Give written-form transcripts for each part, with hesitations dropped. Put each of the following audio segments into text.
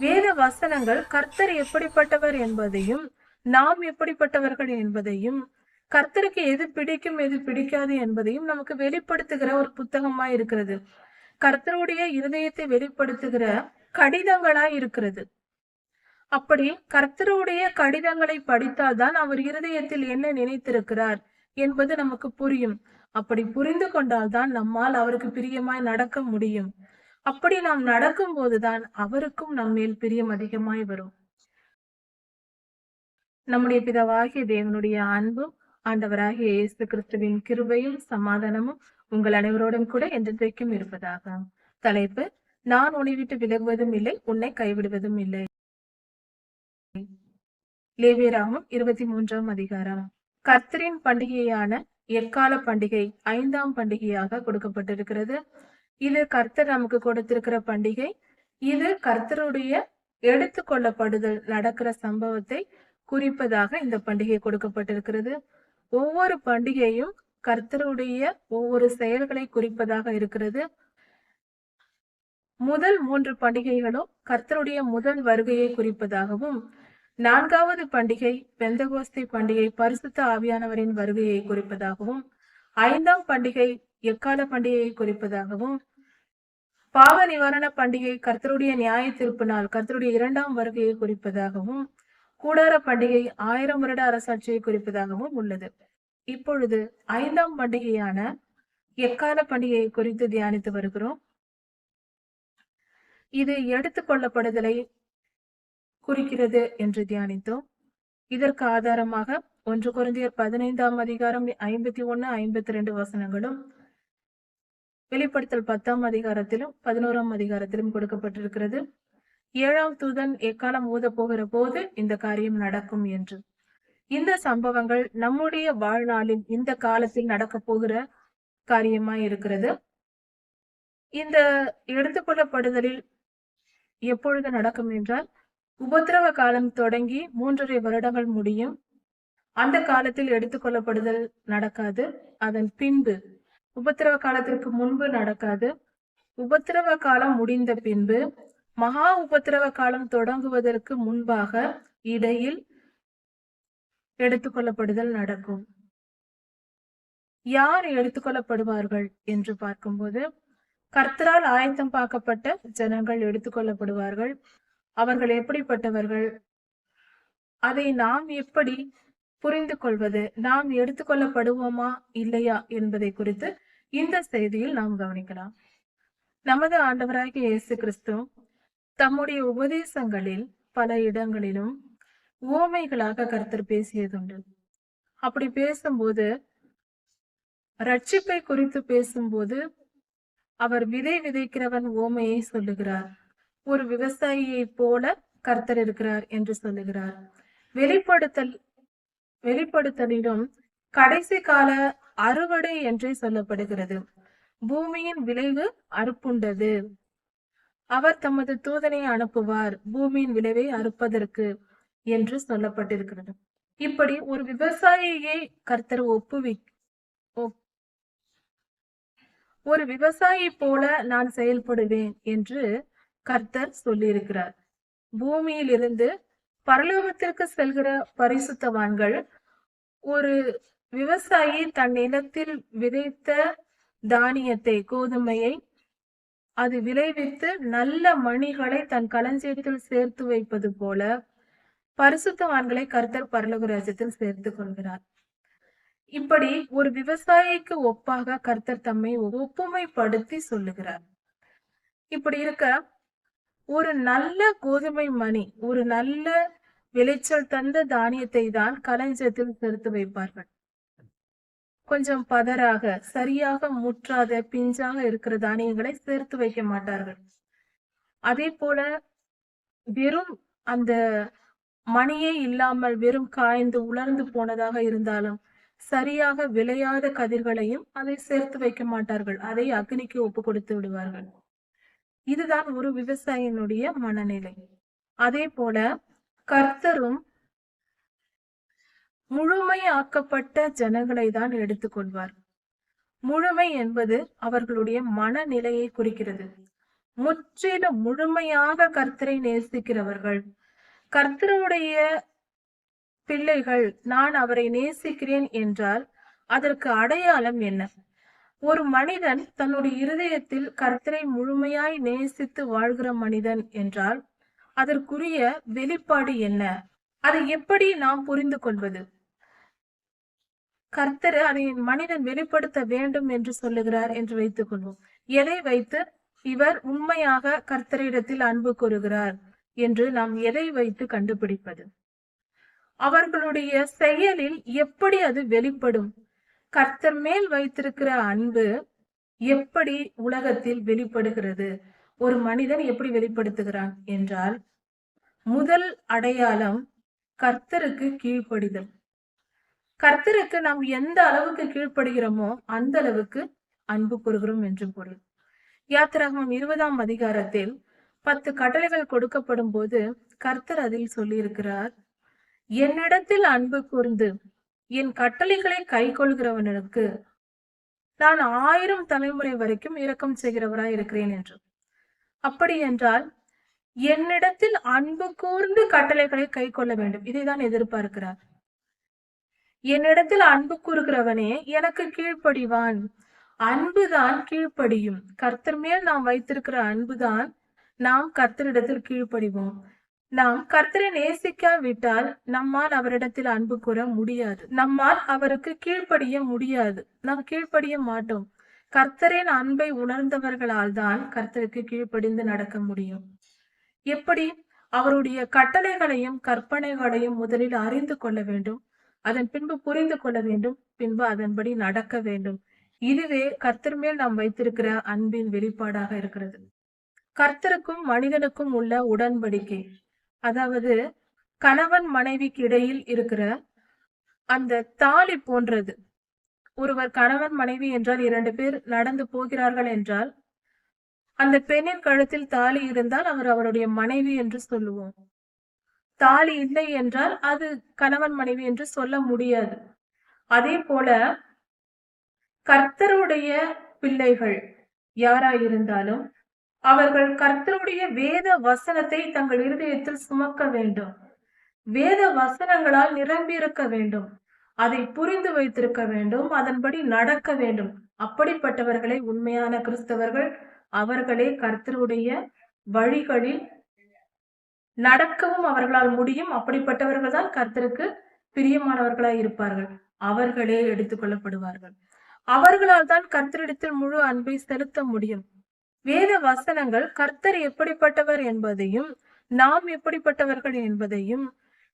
வேத வசனங்கள் கர்த்தர் எப்படிப்பட்டவர் என்பதையும் நாம் எப்படிப்பட்டவர்கள் என்பதையும் கர்த்தருக்கு எது பிடிக்கும் எது பிடிக்காது என்பதையும் நமக்கு வெளிப்படுத்துகிற ஒரு புத்தகமாய் இருக்கிறது. கர்த்தருடைய இருதயத்தை வெளிப்படுத்துகிற கடிதங்களாய் இருக்கிறது. அப்படி கர்த்தருடைய கடிதங்களை படித்தால்தான் அவர் இருதயத்தில் என்ன நினைத்திருக்கிறார் என்பது நமக்கு புரியும். அப்படி புரிந்து கொண்டால்தான் நம்மால் அவருக்கு பிரியமாய் நடக்க முடியும். அப்படி நாம் நடக்கும் போதுதான் அவருக்கும் நம்மேல் பிரியம் அதிகமாய் வரும். நம்முடைய பிதாவாகிய தேவனுடைய அன்பும் ஆண்டவராகிய இயேசு கிறிஸ்துவின் கிருபையும் சமாதானமும் உங்கள் அனைவரோடும் கூட என்றென்றைக்கும் இருப்பதாக. தலைப்பு: நான் உன்னை விட்டு விலகுவதும் இல்லை, உன்னை கைவிடுவதும் இல்லை. லேவியராகமம் 23ஆம் அதிகாரம். கர்த்தரின் பண்டிகையான எக்கால பண்டிகை 5ஆம் பண்டிகையாக கொடுக்கப்பட்டிருக்கிறது. இது கர்த்தர் நமக்கு கொடுத்திருக்கிற பண்டிகை. இது கர்த்தருடைய எடுத்துக்கொள்ளப்படுதல் நடக்கிற சம்பவத்தை குறிப்பதாக இந்த பண்டிகை கொடுக்கப்பட்டிருக்கிறது. ஒவ்வொரு பண்டிகையும் கர்த்தருடைய ஒவ்வொரு செயல்களை குறிப்பதாக இருக்கிறது. முதல் 3 பண்டிகைகளும் கர்த்தருடைய முதல் வருகையை குறிப்பதாகவும், 4வது பண்டிகை பெந்தகோஸ்தே பண்டிகை பரிசுத்த ஆவியானவரின் வருகையை குறிப்பதாகவும், 5ஆம் பண்டிகை எக்கால பண்டிகையை குறிப்பதாகவும், பாவ நிவாரண பண்டிகை கர்த்தருடைய நியாய தீர்ப்பு நாள் கர்த்தருடைய 2ஆம் வருகையை குறிப்பதாகவும், கூடார பண்டிகை 1000 வருட அரசாட்சியை குறிப்பதாகவும் உள்ளது. இப்பொழுது 5ஆம் பண்டிகையான எக்கால பண்டிகையை குறித்து தியானித்து வருகிறோம். இது எடுத்துக்கொள்ளப்படுதலை குறிக்கிறது என்று தியானித்தோம். இதற்கு ஆதாரமாக 1 கொரிந்தியர் 15ஆம் அதிகாரம் 51, 52 வசனங்களும், வெளிப்படுத்தல் 10ஆம் அதிகாரத்திலும் 11ஆம் அதிகாரத்திலும் கொடுக்கப்பட்டிருக்கிறது. 7ஆம் தூதன் எக்காலம் ஊத போகிற போது இந்த காரியம் நடக்கும் என்று. இந்த சம்பவங்கள் நம்முடைய வாழ்நாளில் இந்த காலத்தில் நடக்க போகிற காரியமாய் இருக்கிறது. இந்த எடுத்துக்கொள்ளப்படுதலில் எப்பொழுது நடக்கும் என்றால், உபத்திரவ காலம் தொடங்கி 3.5 வருடங்கள் முடியும். அந்த காலத்தில் எடுத்துக்கொள்ளப்படுதல் நடக்காது. அதன் பின்பு, உபத்திரவ காலத்திற்கு முன்பு நடக்காது. உபத்திரவ காலம் முடிந்த பின்பு, மகா உபத்திரவ காலம் தொடங்குவதற்கு முன்பாக இடையில் எடுத்துக்கொள்ளப்படுதல் நடக்கும். யார் எடுத்துக்கொள்ளப்படுவார்கள் என்று பார்க்கும்போது, கர்த்தரால் ஆயத்தம் பார்க்கப்பட்ட ஜனங்கள் எடுத்துக்கொள்ளப்படுவார்கள். அவர்கள் எப்படிப்பட்டவர்கள், அதை நாம் எப்படி புரிந்து கொள்வது, நாம் எடுத்துக்கொள்ளப்படுவோமா இல்லையா என்பதை குறித்து இந்த செய்தியில் நாம் கவனிக்கலாம். நமது ஆண்டவராகிய இயேசு கிறிஸ்து தம்முடைய உபதேசங்களில் பல இடங்களிலும் உவமைகளாக கர்த்தர் பேசியதுண்டு. அப்படி பேசும்போது, ரட்சிப்பை குறித்து பேசும்போது அவர் விதை விதைக்கிறவன் உவமையை சொல்லுகிறார். ஒரு விவசாயியை போல கர்த்தர் இருக்கிறார் என்று சொல்லுகிறார். வெளிப்படுத்தலிலும் கடைசி கால அறுவடை என்றே சொல்லப்படுகிறது. பூமியின் விளைவு அறுப்புண்டது. அவர் தமது தூதனை அனுப்புவார் பூமியின் விளைவை அறுப்பதற்கு என்று சொல்லப்பட்டிருக்கிறது. இப்படி ஒரு விவசாயியை கர்த்தர் ஒரு விவசாயி போல நான் செயல்படுவேன் என்று கர்த்தர் சொல்லியிருக்கிறார். பூமியில் இருந்து பரலோகத்திற்கு செல்கிற பரிசுத்தவான்கள், ஒரு விவசாயி தன் நிலத்தில் விதைத்த தானியத்தை, கோதுமையை அது விளைவித்து நல்ல மணிகளை தன் களஞ்சியத்தில் சேர்த்து வைப்பது போல பரிசுத்தவான்களை கர்த்தர் பரலோக ராஜ்யத்தில் சேர்த்து கொள்கிறார். இப்படி ஒரு விவசாயிக்கு ஒப்பாக கர்த்தர் தம்மை ஒப்புமைப்படுத்தி சொல்லுகிறார். இப்படி இருக்க, ஒரு நல்ல கோதுமை மணி, ஒரு நல்ல விளைச்சல் தந்த தானியத்தை தான் களஞ்சியத்தில் சேர்த்து வைப்பார்கள். கொஞ்சம் பதராக, சரியாக முற்றாத, பிஞ்சாக இருக்கிற தானியங்களை சேர்த்து வைக்க மாட்டார்கள். அதே போல வெறும் அந்த மணியே இல்லாமல் வெறும் காய்ந்து உலர்ந்து போனதாக இருந்தாலும் சரியாக விளையாத கதிர்களையும் அதை சேர்த்து வைக்க மாட்டார்கள். அதை அக்னிக்கு ஒப்பு கொடுத்து விடுவார்கள். இதுதான் ஒரு விவசாயினுடைய மனநிலை. அதே போல கர்த்தரும் முழுமையாக்கப்பட்ட ஜனங்களை தான் எடுத்துக்கொள்வார். முழுமை என்பது அவர்களுடைய மனநிலையை குறிக்கிறது. முற்றிலும் முழுமையாக கர்த்தரை நேசிக்கிறவர்கள், கர்த்தருடைய பிள்ளைகள், நான் அவரை நேசிக்கிறேன் என்றால் அதற்கு அடையாளம் என்ன? ஒரு மனிதன் தன்னுடைய இருதயத்தில் கர்த்தரை முழுமையாய் நேசித்து வாழ்கிற மனிதன் என்றால் அதற்குரிய வெளிப்பாடு என்ன? அதை எப்படி நாம் புரிந்து கொள்வது? கர்த்தர் அதை மனிதன் வெளிப்படுத்த வேண்டும் என்று சொல்லுகிறார் என்று வைத்துக் கொள்வோம். எதை வைத்து இவர் உண்மையாக கர்த்தரிடத்தில் அன்பு கூறுகிறார் என்று நாம் எதை வைத்து கண்டுபிடிப்பது? அவர்களுடைய செயலில் எப்படி அது வெளிப்படும்? கர்த்தர் மேல் வைத்திருக்கிற அன்பு எப்படி உலகத்தில் வெளிப்படுகிறது? ஒரு மனிதன் எப்படி வெளிப்படுத்துகிறான் என்றால், முதல் அடையாளம் கர்த்தருக்கு கீழ்ப்படிதல். கர்த்தருக்கு நாம் எந்த அளவுக்கு கீழ்ப்படுகிறோமோ அந்த அளவுக்கு அன்பு கூறுகிறோம் என்று பொருள். யாத்திராகமம் 20ஆம் அதிகாரத்தில் 10 கட்டளைகள் கொடுக்கப்படும் போது கர்த்தர் அதில் சொல்லியிருக்கிறார், என்னிடத்தில் அன்பு கூர்ந்து என் கட்டளைகளை கை கொள்கிறவனுக்கு நான் 1000 தலைமுறை வரைக்கும் இரக்கம் செய்கிறவராய் இருக்கிறேன் என்று. அப்படி என்றால் என்னிடத்தில் அன்பு கூர்ந்து கட்டளைகளை கை கொள்ள வேண்டும், இதைதான் எதிர்பார்க்கிறார். என்னிடத்தில் அன்பு கூறுகிறவனே எனக்கு கீழ்ப்படிவான். அன்புதான் கீழ்ப்படியும். கர்த்தர் மேல் நாம் வைத்திருக்கிற அன்புதான் நாம் கர்த்தரிடத்தில் கீழ்ப்படிவோம். நாம் கர்த்தரை நேசிக்காவிட்டால் நம்மால் அவரிடத்தில் அன்பு கூற முடியாது, நம்மால் அவருக்கு கீழ்ப்படிய முடியாது, நாம் கீழ்ப்படிய மாட்டோம். கர்த்தரின் அன்பை உணர்ந்தவர்களால் தான் கர்த்தருக்கு கீழ்ப்படிந்து நடக்க முடியும். எப்படி? அவருடைய கட்டளைகளையும் கற்பனைகளையும் முதலில் அறிந்து கொள்ள வேண்டும், அதன் பின்பு புரிந்து கொள்ள வேண்டும், பின்பு அதன்படி நடக்க வேண்டும். இதுவே கர்த்தர் மேல் நாம் வைத்திருக்கிற அன்பின் வெளிப்பாடாக இருக்கிறது. கர்த்தருக்கும் மனிதனுக்கும் உள்ள உடன்படிக்கை, அதாவது கணவன் மனைவிக்கு இடையில் இருக்கிற அந்த தாலி போன்றது. ஒருவர் கணவன் மனைவி என்றால் 2 பேர் நடந்து போகிறார்கள் என்றால் அந்த பெண்ணின் கழுத்தில் தாலி இருந்தால் அவர் அவருடைய மனைவி என்று சொல்லுவோம். தாலி இல்லை என்றால் அது கணவன் மனைவி என்று சொல்ல முடியாது. அதே போல கர்த்தருடைய பிள்ளைகள் யாராயிருந்தாலும் அவர்கள் கர்த்தருடைய வேத வசனத்தை தங்கள் இருதயத்தில் சுமக்க வேண்டும், வேத வசனங்களால் நிரம்பி இருக்க வேண்டும், அதை புரிந்து வைத்திருக்க வேண்டும், அதன்படி நடக்க வேண்டும். அப்படிப்பட்டவர்களை உண்மையான கிறிஸ்தவர்கள். அவர்களே கர்த்தருடைய வழிகளில் நடக்கவும் அவர்களால் முடியும். அப்படிப்பட்டவர்கள் தான் கர்த்தருக்கு பிரியமானவர்களாய் இருப்பார்கள். அவர்களே எடுத்துக் கொள்ளப்படுவார்கள். அவர்களால் தான் கர்த்தரிடத்தில் முழு அன்பை செலுத்த முடியும். வேத வசனங்கள் கர்த்தர் எப்படிப்பட்டவர் என்பதையும் நாம் எப்படிப்பட்டவர்கள் என்பதையும்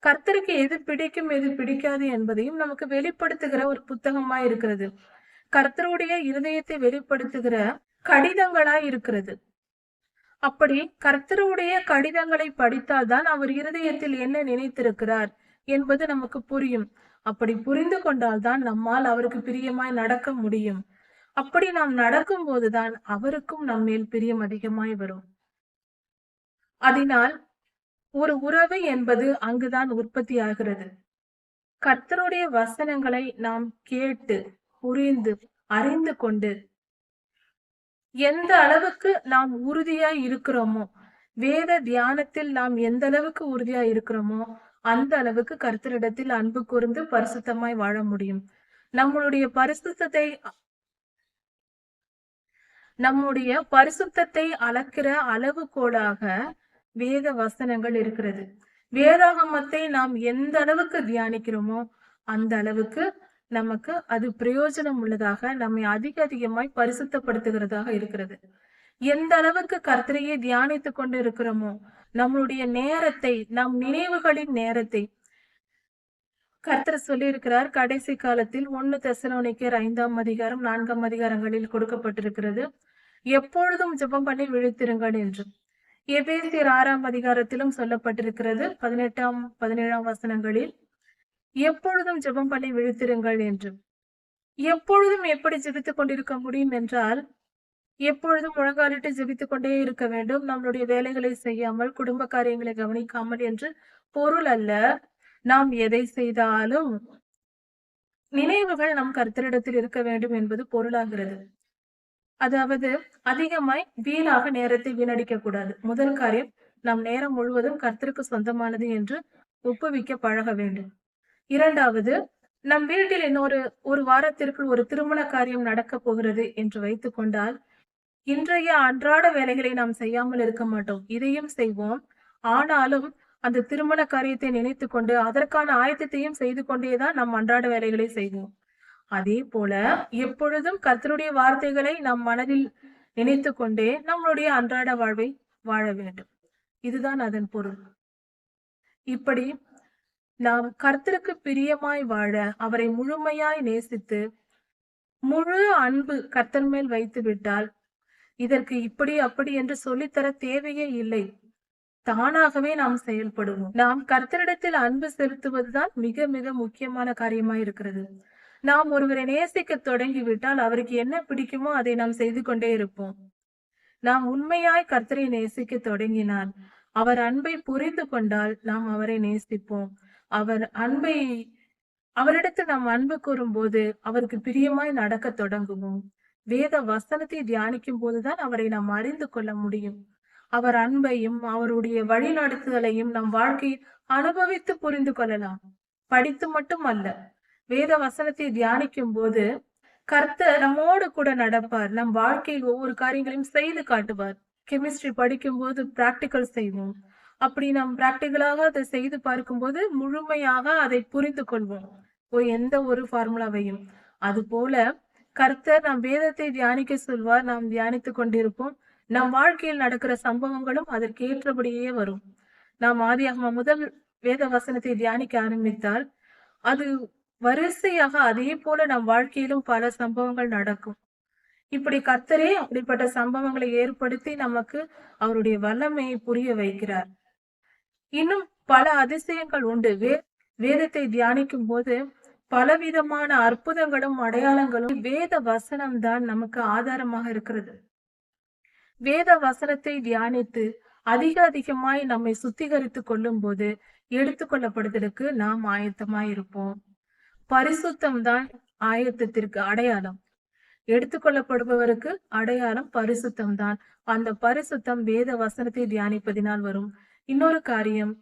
கர்த்தருக்கு எது பிடிக்கும் எது பிடிக்காது என்பதையும் நமக்கு வெளிப்படுத்துகிற ஒரு புத்தகமாய் இருக்கிறது. கர்த்தருடைய இருதயத்தை வெளிப்படுத்துகிற கடிதங்களாய் இருக்கிறது. அப்படி கர்த்தருடைய கடிதங்களை படித்தால்தான் அவர் இருதயத்தில் என்ன நினைத்திருக்கிறார் என்பது நமக்கு புரியும். அப்படி புரிந்து கொண்டால்தான் நம்மால் அவருக்கு பிரியமாய் நடக்க முடியும். அப்படி நாம் நடக்கும் போதுதான் அவருக்கும் நம்மேல் பிரியம் அதிகமாய் வரும். அதனால் ஒரு உறவு என்பது அங்குதான் உற்பத்தி ஆகிறது. கர்த்தருடைய வசனங்களை நாம் கேட்டு புரிந்து அறிந்து கொண்டு எந்த அளவுக்கு நாம் உறுதியாய் இருக்கிறோமோ, வேத தியானத்தில் நாம் எந்த அளவுக்கு உறுதியாய் இருக்கிறோமோ அந்த அளவுக்கு கர்த்தரிடத்தில் அன்பு கூர்ந்து பரிசுத்தமாய் வாழ முடியும். நம்முடைய பரிசுத்தத்தை அளக்கிற அளவுகோலாக வேத வசனங்கள் இருக்கிறது. வேதாகமத்தை நாம் எந்த அளவுக்கு தியானிக்கிறோமோ அந்த அளவுக்கு நமக்கு அது பிரயோஜனம் உள்ளதாக, நம்மை அதிகமாய் பரிசுத்தப்படுத்துகிறதாக இருக்கிறது. எந்த அளவுக்கு கர்த்தரையே தியானித்துக் கொண்டு இருக்கிறோமோ நம்மளுடைய நேரத்தை, நம் நினைவுகளின் நேரத்தை கர்த்தர் சொல்லி இருக்கிறார். கடைசி காலத்தில் 1 தெசலோனிக்கேயர் 5ஆம் அதிகாரம் 4ஆம் அதிகாரங்களில் கொடுக்கப்பட்டிருக்கிறது, எப்பொழுதும் ஜெபம் பண்ணி விழித்திருங்கள் என்று. எபேசியர் 6ஆம் அதிகாரத்திலும் சொல்லப்பட்டிருக்கிறது 18ஆம் 17ஆம் வசனங்களில், எப்பொழுதும் ஜெபம் பண்ணி விழித்திருங்கள் என்று. எப்பொழுதும் எப்படி ஜெபித்துக் கொண்டிருக்க முடியும் என்றால், எப்பொழுதும் முழங்காலிட்டு ஜெபித்துக் கொண்டே இருக்க வேண்டும், நம்மளுடைய வேலைகளை செய்யாமல் குடும்ப காரியங்களை கவனிக்காமல் என்று பொருள் அல்ல. நாம் எதை செய்தாலும் நினைவுகள் நம் கர்த்தரிடத்தில் இருக்க வேண்டும் என்பது பொருளாகிறது. அதாவது அதிகமாய் வீணாக நேரத்தை வீணடிக்க கூடாது. முதல் காரியம், நம் நேரம் முழுவதும் கர்த்தருக்கு சொந்தமானது என்று ஒப்புவிக்க பழக வேண்டும். இரண்டாவது, நம் வீட்டில் இன்னொரு ஒரு வாரத்திற்குள் ஒரு திருமண காரியம் நடக்கப் போகிறது என்று வைத்துக் கொண்டால், இன்றைய அன்றாட வேலைகளை நாம் செய்யாமல் இருக்க மாட்டோம். இதையும் செய்வோம். ஆனாலும் அந்த திருமண காரியத்தை நினைத்துக் கொண்டு அதற்கான ஆயத்தத்தையும் செய்து கொண்டேதான் நம் அன்றாட வேலைகளை செய்வோம். அதே போல எப்பொழுதும் கர்த்தருடைய வார்த்தைகளை நம் மனதில் நினைத்துக் கொண்டே நம்மளுடைய அன்றாட வாழ்வை வாழ வேண்டும். இதுதான் அதன் பொருள். இப்படி நாம் கர்த்தருக்கு பிரியமாய் வாழ, அவரை முழுமையாய் நேசித்து, முழு அன்பு கர்த்தர் மேல் வைத்து விட்டால், இதற்கு இப்படி அப்படி என்று சொல்லித்தர தேவையே இல்லை. தானாகவே நாம் செயல்படுவோம். நாம் கர்த்தரிடத்தில் அன்பு செலுத்துவதுதான் மிக மிக முக்கியமான காரியமாய் இருக்கிறது. நாம் ஒருவரை நேசிக்க தொடங்கிவிட்டால் அவருக்கு என்ன பிடிக்குமோ அதை நாம் செய்து கொண்டே இருப்போம். நாம் உண்மையாய் கர்த்தரை நேசிக்க தொடங்கினால், அவர் அன்பை புரிந்து கொண்டால் நாம் அவரை நேசிப்போம். அவரிடத்தில் நாம் அன்பு கூறும்போது அவருக்கு பிரியமாய் நடக்க தொடங்குவோம். வேத வசனத்தை தியானிக்கும் போதுதான் அவரை நாம் அறிந்து கொள்ள முடியும். அவர் அன்பையும் அவருடைய வழிநடத்துதலையும் நம் வாழ்க்கையில் அனுபவித்து புரிந்து கொள்ளலாம். படித்து மட்டும் அல்ல, வேத வசனத்தை தியானிக்கும் போது கர்த்தர் நம்மோடு கூட நடப்பார். நம் வாழ்க்கையில் ஒவ்வொரு காரியங்களையும் செய்து காட்டுவார். கெமிஸ்ட்ரி படிக்கும் போது பிராக்டிக்கல் செய்வோம். அப்படி நாம் பிராக்டிக்கலாக அதை செய்து பார்க்கும்போது முழுமையாக அதை புரிந்து கொள்வோம், எந்த ஒரு ஃபார்முலாவையும். அது போல கர்த்தர் நாம் வேதத்தை தியானிக்க சொல்வார். நாம் தியானித்துக் கொண்டிருப்போம். நம் வாழ்க்கையில் நடக்கிற சம்பவங்களும் அதற்கேற்றபடியே வரும். நாம் ஆதியாகமம் முதல் வேத வசனத்தை தியானிக்க ஆரம்பித்தால் அது வரிசையாக அதே போல நம் வாழ்க்கையிலும் பல சம்பவங்கள் நடக்கும். இப்படி கர்த்தரே அப்படிப்பட்ட சம்பவங்களை ஏற்படுத்தி நமக்கு அவருடைய வல்லமையை புரிய வைக்கிறார். இன்னும் பல அதிசயங்கள் உண்டு. வேதத்தை தியானிக்கும் போது பலவிதமான அற்புதங்களும் அடையாளங்களும் வேத வசனம் தான் நமக்கு ஆதாரமாக இருக்கிறது. வேத வசனத்தை தியானித்து அதிகமாய் நம்மை சுத்திகரித்துக் கொள்ளும் போது எடுத்துக்கொள்ளப்படுவதற்கு நாம் ஆயத்தமாய் இருப்போம். பரிசுத்தம் தான் ஆயத்தத்திற்கு அடையாளம். எடுத்துக்கொள்ளப்படுபவருக்கு அடையாளம் பரிசுத்தம் தான். அந்த பரிசுத்தம் வேத வசனத்தை தியானிப்பதினால் வரும். இன்னொரு காரியம்,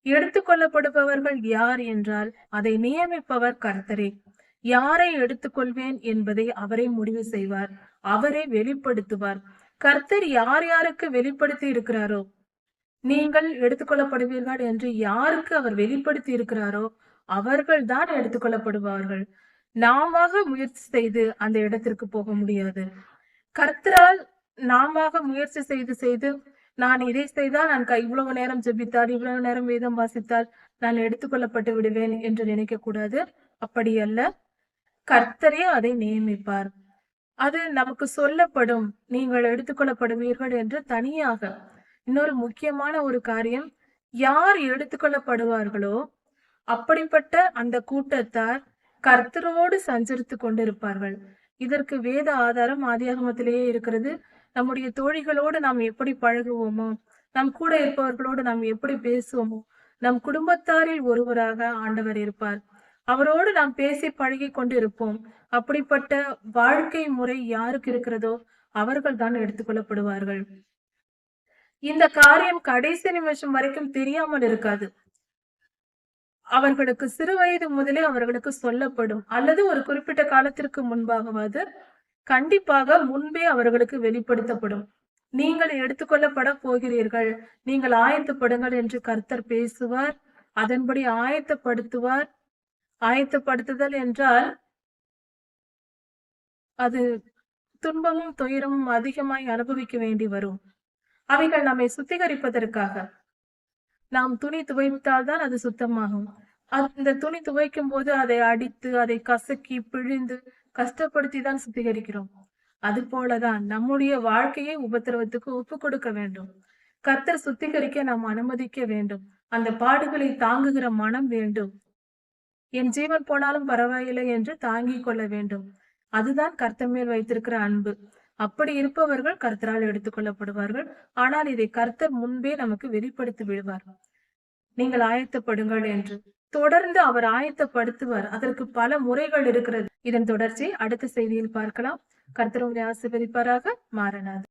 எடுத்துக்கொள்ளப்படுபவர்கள் யார் என்றால் அதை நியமிப்பவர் கர்த்தரே. யாரை எடுத்துக்கொள்வேன் என்பதை அவரே முடிவு செய்வார், அவரே வெளிப்படுத்துவார். கர்த்தர் யார் யாருக்கு வெளிப்படுத்தி இருக்கிறாரோ, நீங்கள் எடுத்துக்கொள்ளப்படுவீர்கள் என்று யாருக்கு அவர் வெளிப்படுத்தி இருக்கிறாரோ அவர்கள் தான் எடுத்துக்கொள்ளப்படுவார்கள். நாம முயற்சி செய்து அந்த இடத்திற்கு போக முடியாது. கர்த்தரால் நாம முயற்சி செய்து செய்து நான் இதை செய்தால், நான் இவ்வளவு நேரம் ஜெபித்தால், இவ்வளவு நேரம் வேதம் வாசித்தால் நான் எடுத்துக்கொள்ளப்பட்டு விடுவேன் என்று நினைக்க கூடாது. அப்படி அல்ல, கர்த்தரே அதை நியமிப்பார். அது நமக்கு சொல்லப்படும், நீங்கள் எடுத்துக்கொள்ளப்படுவீர்கள் என்று தனியாக. இன்னொரு முக்கியமான ஒரு காரியம், யார் எடுத்துக்கொள்ளப்படுவார்களோ அப்படிப்பட்ட அந்த கூட்டத்தார் கர்த்தரோடு சஞ்சரித்து கொண்டிருப்பார்கள். இதற்கு வேத ஆதாரம் ஆதியாகமத்திலேயே இருக்கிறது. நம்முடைய தோழிகளோடு நாம் எப்படி பழகுவோமோ, நம் கூட இருப்பவர்களோடு நாம் எப்படி பேசுவோமோ, நம் குடும்பத்தாரில் ஒருவராக ஆண்டவர் இருப்பார். அவரோடு நாம் பேசி பழகி கொண்டு இருப்போம். அப்படிப்பட்ட வாழ்க்கை முறை யாருக்கு இருக்கிறதோ அவர்கள் தான் எடுத்துக்கொள்ளப்படுவார்கள். இந்த காரியம் கடைசி நிமிஷம் வரைக்கும் தெரியாமல் இருக்காது. அவர்களுக்கு சிறு வயது முதலே அவர்களுக்கு சொல்லப்படும், அல்லது ஒரு குறிப்பிட்ட காலத்திற்கு முன்பாகவாது கண்டிப்பாக முன்பே அவர்களுக்கு வெளிப்படுத்தப்படும். நீங்கள் எடுத்துக்கொள்ளப்பட போகிறீர்கள், நீங்கள் ஆயத்தப்படுங்கள் என்று கர்த்தர் பேசுவார். அதன்படி ஆயத்தப்படுத்துவார். ஆயத்தப்படுத்துதல் என்றால் அது துன்பமும் துயரமும் அதிகமாய் அனுபவிக்க வேண்டி வரும். அவைகள் நம்மை சுத்திகரிப்பதற்காக. நாம் துணி துவைத்தால் தான் அது சுத்தமாகும். அந்த துணி துவைக்கும் போது அதை அடித்து, அதை கசக்கி பிழிந்து கஷ்டப்படுத்தி தான் சுத்திகரிக்கிறோம். அது போலதான் நம்முடைய வாழ்க்கையை உபத்திரவத்துக்கு ஒப்பு கொடுக்க வேண்டும். கர்த்தர் சுத்திகரிக்க நாம் அனுமதிக்க வேண்டும். அந்த பாடுகளை தாங்குகிற மனம் வேண்டும். என் ஜீவன் போனாலும் பரவாயில்லை என்று தாங்கிக் கொள்ள வேண்டும். அதுதான் கர்த்தர் மேல் வைத்திருக்கிற அன்பு. அப்படி இருப்பவர்கள் கர்த்தரால் எடுத்துக்கொள்ளப்படுவார்கள். ஆனால் இதை கர்த்தர் முன்பே நமக்கு வெளிப்படுத்தி விடுவார், நீங்கள் ஆயத்தப்படுங்கள் என்று. தொடர்ந்து அவர் ஆயத்தப்படுத்துவார். அதற்கு பல முறைகள் இருக்கிறது. இதன் தொடர்ச்சி அடுத்த செய்தியில் பார்க்கலாம். கர்த்தர் உங்களை ஆசீர்வதிப்பாராக. மாரநாதன்.